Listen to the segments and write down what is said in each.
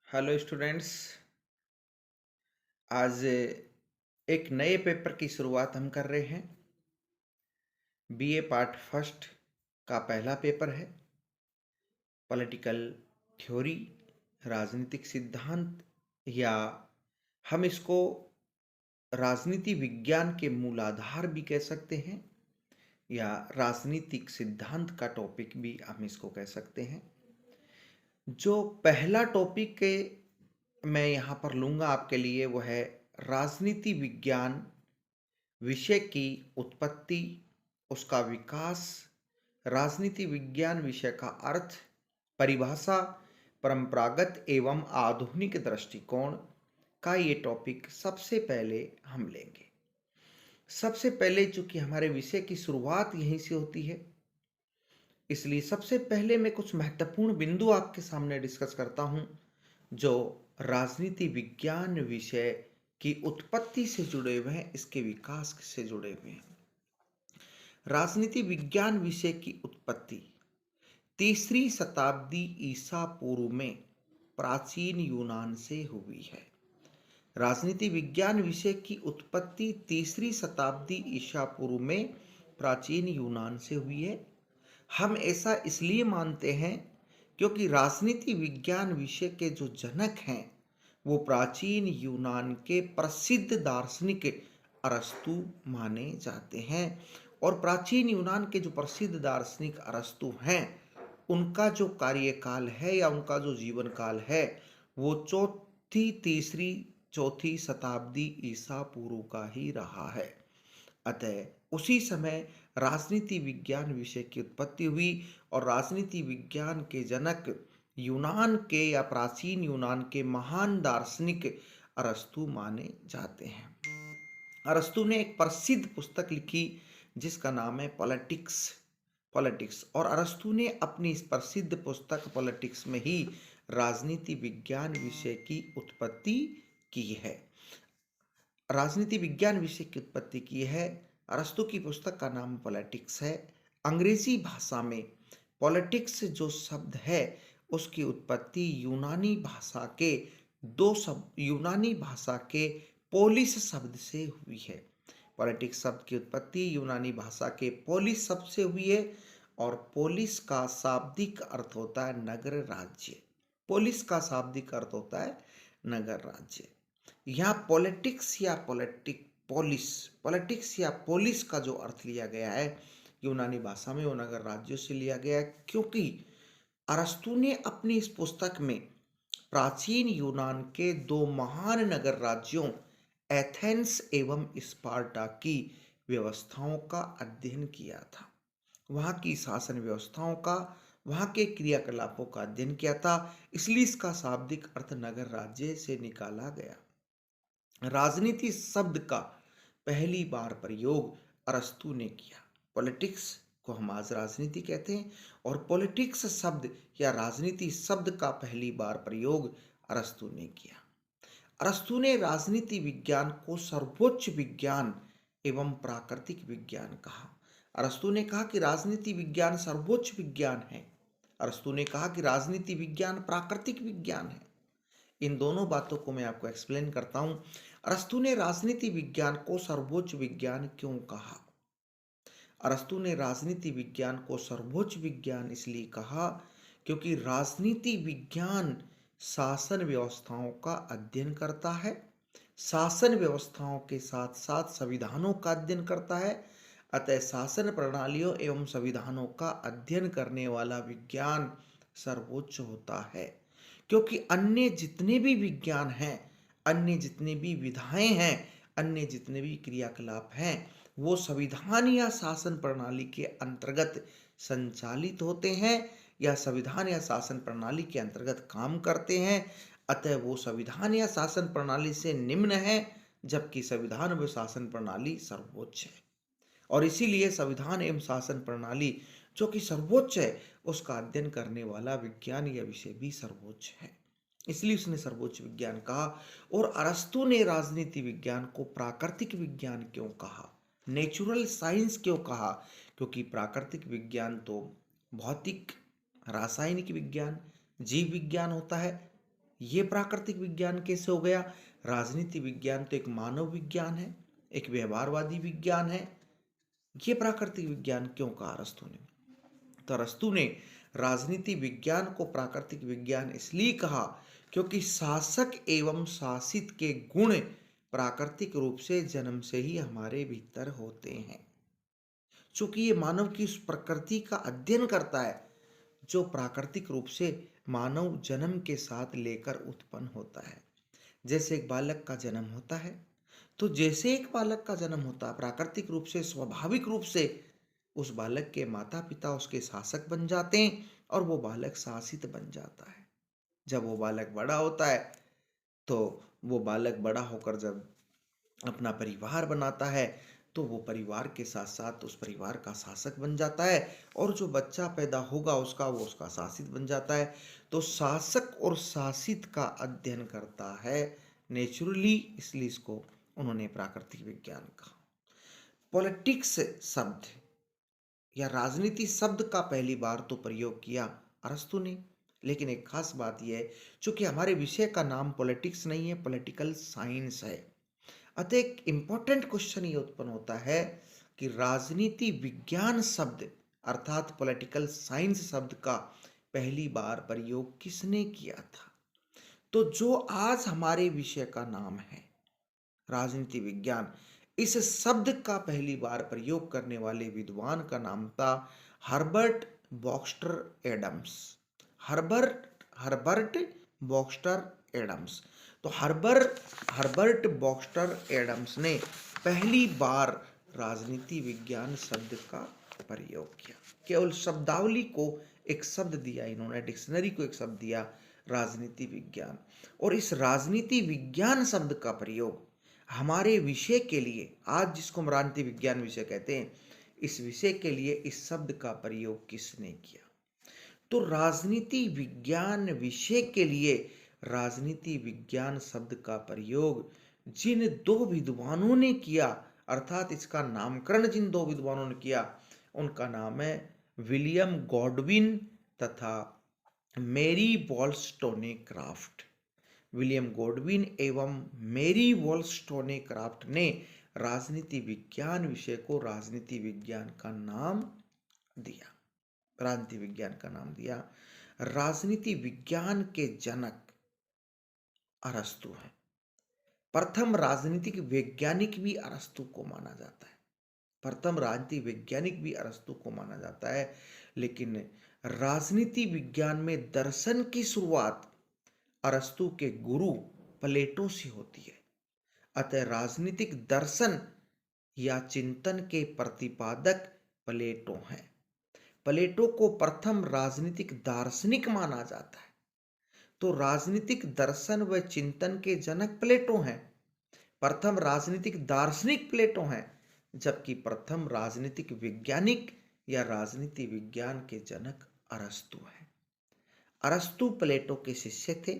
Hello students. आज एक नए पेपर की शुरुआत हम कर रहे हैं। बीए पार्ट फर्स्ट का पहला पेपर है पॉलिटिकल थ्योरी, राजनीतिक सिद्धांत, या हम इसको राजनीति विज्ञान के मूलाधार भी कह सकते हैं, या राजनीतिक सिद्धांत का टॉपिक भी हम इसको कह सकते हैं। जो पहला टॉपिक के मैं यहाँ पर लूँगा आपके लिए वो है राजनीति विज्ञान विषय की उत्पत्ति, उसका विकास, राजनीति विज्ञान विषय का अर्थ, परिभाषा, परंपरागत एवं आधुनिक दृष्टिकोण का ये टॉपिक सबसे पहले हम लेंगे। सबसे पहले चूंकि हमारे विषय की शुरुआत यहीं से होती है, इसलिए सबसे पहले मैं कुछ महत्वपूर्ण बिंदु आपके सामने डिस्कस करता हूं जो राजनीति विज्ञान विषय की उत्पत्ति से जुड़े हुए हैं, इसके विकास से जुड़े हुए हैं। राजनीति विज्ञान विषय की उत्पत्ति 3री शताब्दी ईसा पूर्व में प्राचीन यूनान से हुई है। राजनीति विज्ञान विषय की उत्पत्ति 3री शताब्दी ईसा पूर्व में प्राचीन यूनान से हुई है। हम ऐसा इसलिए मानते हैं क्योंकि राजनीति विज्ञान विषय के जो जनक हैं वो प्राचीन यूनान के प्रसिद्ध दार्शनिक अरस्तु माने जाते हैं। और प्राचीन यूनान के जो प्रसिद्ध दार्शनिक अरस्तु हैं उनका जो कार्यकाल है या उनका जो जीवन काल है वो तीसरी चौथी शताब्दी ईसा पूर्व का ही रहा है। अतः उसी समय राजनीति विज्ञान विषय की उत्पत्ति हुई और राजनीति विज्ञान के जनक यूनान के या प्राचीन यूनान के महान दार्शनिक अरस्तु माने जाते हैं। अरस्तु ने एक प्रसिद्ध पुस्तक लिखी जिसका नाम है पॉलिटिक्स और अरस्तु ने अपनी इस प्रसिद्ध पुस्तक पॉलिटिक्स में ही राजनीति विज्ञान विषय की उत्पत्ति की है। राजनीति विज्ञान विषय की उत्पत्ति की है। अरस्तु की पुस्तक का नाम पॉलिटिक्स है। अंग्रेजी भाषा में पॉलिटिक्स जो शब्द है उसकी उत्पत्ति यूनानी भाषा के पोलिस शब्द से हुई है। पॉलिटिक्स शब्द की उत्पत्ति यूनानी भाषा के पोलिस शब्द से हुई है और पोलिस का शाब्दिक अर्थ होता है नगर राज्य। पोलिस का शाब्दिक अर्थ होता है नगर राज्य। यहाँ पॉलिटिक्स या पोलिस का जो अर्थ लिया गया है यूनानी भाषा में वो नगर राज्यों से लिया गया है, क्योंकि अरस्तु ने अपनी इस पुस्तक में प्राचीन यूनान के दो महान नगर राज्यों एथेंस एवं स्पार्टा की व्यवस्थाओं का अध्ययन किया था। वहाँ की शासन व्यवस्थाओं का, वहाँ के क्रियाकलापों का अध्ययन किया था, इसलिए इसका शाब्दिक अर्थ नगर राज्य से निकाला गया। राजनीति शब्द का पहली बार प्रयोग अरस्तु ने किया। पॉलिटिक्स को हम आज राजनीति कहते हैं और पॉलिटिक्स शब्द या राजनीति शब्द का पहली बार प्रयोग अरस्तु ने किया। अरस्तु ने राजनीति विज्ञान को सर्वोच्च विज्ञान एवं प्राकृतिक विज्ञान कहा। अरस्तु ने कहा कि राजनीति विज्ञान सर्वोच्च विज्ञान है। अरस्तु ने कहा कि राजनीति विज्ञान प्राकृतिक विज्ञान है। इन दोनों बातों को मैं आपको एक्सप्लेन करता हूं। अरस्तु ने राजनीति विज्ञान को सर्वोच्च विज्ञान क्यों कहा? अरस्तु ने राजनीति विज्ञान को सर्वोच्च विज्ञान इसलिए कहा क्योंकि राजनीति विज्ञान शासन व्यवस्थाओं का अध्ययन करता है, शासन व्यवस्थाओं के साथ साथ संविधानों का अध्ययन करता है। अतः शासन प्रणालियों एवं संविधानों का अध्ययन करने वाला विज्ञान सर्वोच्च होता है, क्योंकि अन्य जितने भी विज्ञान हैं, अन्य जितने भी विधाएं हैं, अन्य जितने भी क्रियाकलाप हैं वो संविधान या शासन प्रणाली के अंतर्गत संचालित होते हैं या संविधान या शासन प्रणाली के अंतर्गत काम करते हैं। अतः वो संविधान या शासन प्रणाली से निम्न है, जबकि संविधान व शासन प्रणाली सर्वोच्च है। और इसीलिए संविधान एवं शासन प्रणाली जो कि सर्वोच्च है उसका अध्ययन करने वाला विज्ञान या विषय भी सर्वोच्च है, इसलिए उसने सर्वोच्च विज्ञान कहा। और अरस्तु ने राजनीति विज्ञान को प्राकृतिक विज्ञान क्यों कहा, नेचुरल साइंस क्यों कहा? क्योंकि प्राकृतिक विज्ञान तो भौतिक, रासायनिक विज्ञान, जीव विज्ञान होता है, ये प्राकृतिक विज्ञान कैसे हो गया? राजनीति विज्ञान तो एक मानव विज्ञान है, एक व्यवहारवादी विज्ञान है, ये प्राकृतिक विज्ञान क्यों कहा अरस्तु ने? तो अरस्तु ने राजनीति विज्ञान को प्राकृतिक विज्ञान इसलिए कहा क्योंकि शासक एवं शासित के गुण प्राकृतिक रूप से जन्म से ही हमारे भीतर होते हैं। चूंकि ये मानव की उस प्रकृति का अध्ययन करता है जो प्राकृतिक रूप से मानव जन्म के साथ लेकर उत्पन्न होता है। जैसे एक बालक का जन्म होता है, तो जैसे एक बालक का जन्म होता है प्राकृतिक रूप से, स्वाभाविक रूप से उस बालक के माता पिता उसके शासक बन जाते हैं और वो बालक शासित बन जाता है। जब वो बालक बड़ा होता है तो वो बालक बड़ा होकर जब अपना परिवार बनाता है तो वो परिवार के साथ साथ उस परिवार का शासक बन जाता है, और जो बच्चा पैदा होगा वो उसका शासित बन जाता है। तो शासक और शासित का अध्ययन करता है नेचुरली, इसलिए इसको उन्होंने प्राकृतिक विज्ञान कहा। पॉलिटिक्स शब्द या राजनीति शब्द का पहली बार तो प्रयोग किया अरस्तु ने, लेकिन एक खास बात यह है चूंकि हमारे विषय का नाम पॉलिटिक्स नहीं है, पॉलिटिकल साइंस है, अतः एक इंपॉर्टेंट क्वेश्चन ये उत्पन्न होता है कि राजनीति विज्ञान शब्द अर्थात पॉलिटिकल साइंस शब्द का पहली बार प्रयोग किसने किया था? तो जो आज हमारे विषय का नाम है राजनीति विज्ञान, इस शब्द का पहली बार प्रयोग करने वाले विद्वान का नाम था Herbert Baxter Adams. Herbert Baxter Adams. तो हर्बर्ट बॉक्स्टर एडम्स ने पहली बार राजनीति विज्ञान शब्द का प्रयोग किया। केवल शब्दावली को एक शब्द दिया इन्होंने, डिक्शनरी को एक शब्द दिया राजनीति विज्ञान, और इस राजनीति विज्ञान शब्द का प्रयोग हमारे विषय के लिए, आज जिसको हम राजनीति विज्ञान विषय कहते हैं, इस विषय के लिए इस शब्द का प्रयोग किसने किया? तो राजनीति विज्ञान विषय के लिए राजनीति विज्ञान शब्द का प्रयोग जिन दो विद्वानों ने किया, अर्थात इसका नामकरण जिन दो विद्वानों ने किया, उनका नाम है विलियम गॉडविन तथा मेरी वॉलस्टोनेक्राफ्ट। विलियम गॉडविन एवं मेरी वॉलस्टोनेक्राफ्ट ने राजनीति विज्ञान विषय को राजनीति विज्ञान का नाम दिया। राजनीति विज्ञान का नाम दिया। राजनीति विज्ञान के जनक अरस्तु हैं। प्रथम राजनीतिक वैज्ञानिक भी अरस्तु को माना जाता है। प्रथम राजनीति वैज्ञानिक भी अरस्तु को माना जाता है, लेकिन राजनीति विज्ञान में दर्शन की शुरुआत अरस्तु के गुरु प्लेटो से होती है। अतः राजनीतिक दर्शन या चिंतन के प्रतिपादक प्लेटो हैं। प्लेटो को प्रथम राजनीतिक दार्शनिक माना जाता है। तो राजनीतिक दर्शन व चिंतन के जनक प्लेटो हैं, प्रथम राजनीतिक दार्शनिक प्लेटो हैं, जबकि प्रथम राजनीतिक वैज्ञानिक या राजनीति विज्ञान के जनक अरस्तु हैं। अरस्तु प्लेटो के शिष्य थे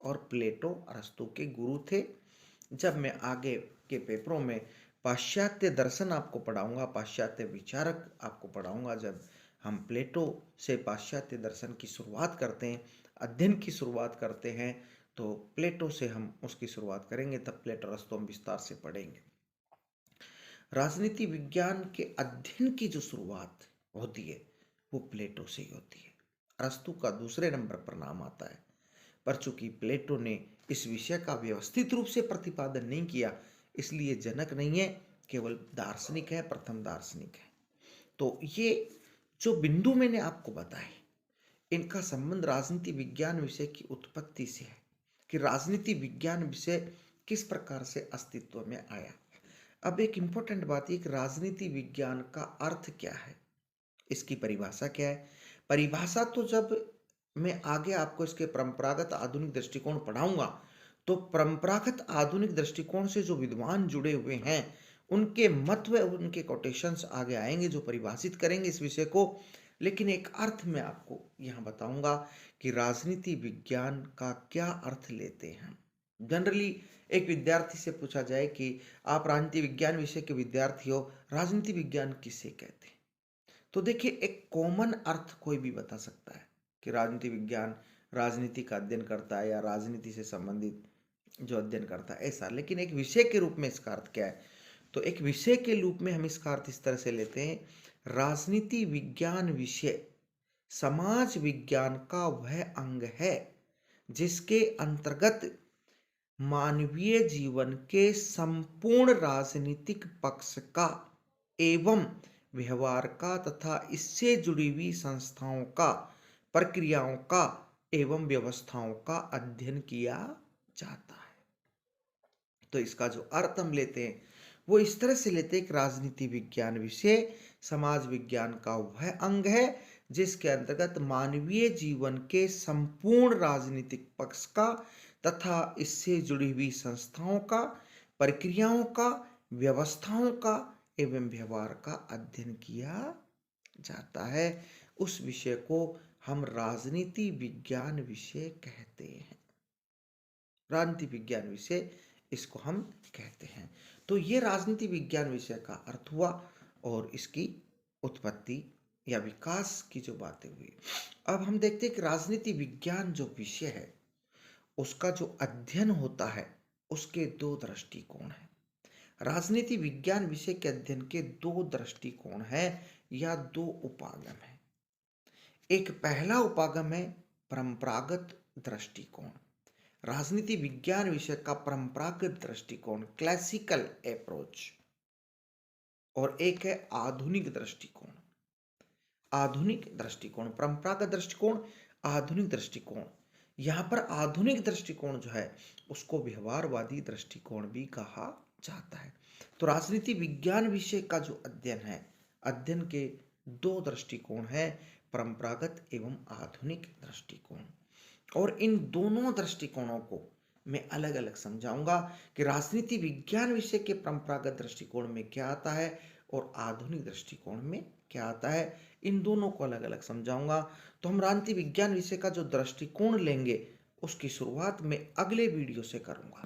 और प्लेटो अरस्तु के गुरु थे। जब मैं आगे के पेपरों में पाश्चात्य दर्शन आपको पढ़ाऊंगा, पाश्चात्य विचारक आपको पढ़ाऊंगा, जब हम प्लेटो से पाश्चात्य दर्शन की शुरुआत करते हैं, अध्ययन की शुरुआत करते हैं, तो प्लेटो से हम उसकी शुरुआत करेंगे, तब प्लेटो अरस्तु हम विस्तार से पढ़ेंगे। राजनीति विज्ञान के अध्ययन की जो शुरुआत होती है वो प्लेटो से ही होती है। अरस्तु का दूसरे नंबर पर नाम आता है, पर चूंकि प्लेटो ने इस विषय का व्यवस्थित रूप से प्रतिपादन नहीं किया, इसलिए जनक नहीं है, केवल दार्शनिक है, प्रथम दार्शनिक है। तो ये जो बिंदु मैंने आपको बताए, इनका संबंध राजनीति विज्ञान विषय की उत्पत्ति से है कि राजनीति विज्ञान विषय किस प्रकार से अस्तित्व में आया। अब एक इंपॉर्टेंट बात है कि राजनीति विज्ञान का अर्थ क्या है, इसकी परिभाषा क्या है। परिभाषा तो जब मैं आगे आपको इसके परंपरागत आधुनिक दृष्टिकोण पढ़ाऊंगा, तो परंपरागत आधुनिक दृष्टिकोण से जो विद्वान जुड़े हुए हैं उनके मत व उनके कोटेशंस आगे आएंगे जो परिभाषित करेंगे इस विषय को। लेकिन एक अर्थ मैं आपको यहाँ बताऊंगा कि राजनीति विज्ञान का क्या अर्थ लेते हैं। जनरली एक विद्यार्थी से पूछा जाए कि आप राजनीति विज्ञान विषय के विद्यार्थी हो, राजनीति विज्ञान किसे कहते हैं, तो देखिए एक कॉमन अर्थ कोई भी बता सकता है कि राजनीति विज्ञान राजनीति का अध्ययन करता है या राजनीति से संबंधित जो अध्ययन करता है ऐसा। लेकिन एक विषय के रूप में इसका अर्थ क्या है? तो एक विषय के रूप में हम इसका अर्थ इस तरह से लेते हैं, राजनीति विज्ञान विषय समाज विज्ञान का वह अंग है जिसके अंतर्गत मानवीय जीवन के संपूर्ण राजनीतिक पक्ष का एवं व्यवहार का तथा इससे जुड़ी हुई संस्थाओं का, प्रक्रियाओं का एवं व्यवस्थाओं का अध्ययन किया जाता है। तो इसका जो अर्थ हम लेते हैं वो इस तरह से लेते हैं कि राजनीति विज्ञान विषय समाज विज्ञान का वह अंग है जिसके अंतर्गत मानवीय जीवन के संपूर्ण राजनीतिक पक्ष का तथा इससे जुड़ी हुई संस्थाओं का, प्रक्रियाओं का, व्यवस्थाओं का एवं व्यवहार का अध्ययन किया जाता है। उस विषय को हम राजनीति विज्ञान विषय कहते हैं। राजनीति विज्ञान विषय इसको हम कहते हैं। तो ये राजनीति विज्ञान विषय का अर्थ हुआ और इसकी उत्पत्ति या विकास की जो बातें हुई। अब हम देखते हैं कि राजनीति विज्ञान जो विषय है उसका जो अध्ययन होता है उसके दो दृष्टिकोण हैं। राजनीति विज्ञान विषय के अध्ययन के दो दृष्टिकोण हैं या दो उपागम हैं। एक पहला उपागम है परंपरागत दृष्टिकोण। राजनीति विज्ञान विषय का परंपरागत दृष्टिकोण, क्लासिकल अप्रोच, और एक है आधुनिक दृष्टिकोण। आधुनिक दृष्टिकोण, परंपरागत दृष्टिकोण, आधुनिक दृष्टिकोण। यहाँ पर आधुनिक दृष्टिकोण जो है उसको व्यवहारवादी दृष्टिकोण भी कहा जाता है। तो राजनीति विज्ञान विषय का जो अध्ययन है, अध्ययन के दो दृष्टिकोण हैं, परंपरागत एवं आधुनिक दृष्टिकोण। और इन दोनों दृष्टिकोणों को मैं अलग अलग समझाऊंगा कि राजनीति विज्ञान विषय के परंपरागत दृष्टिकोण में क्या आता है और आधुनिक दृष्टिकोण में क्या आता है। इन दोनों को अलग अलग समझाऊंगा। तो हम राजनीति विज्ञान विषय का जो दृष्टिकोण लेंगे उसकी शुरुआत मैं अगले वीडियो से करूंगा।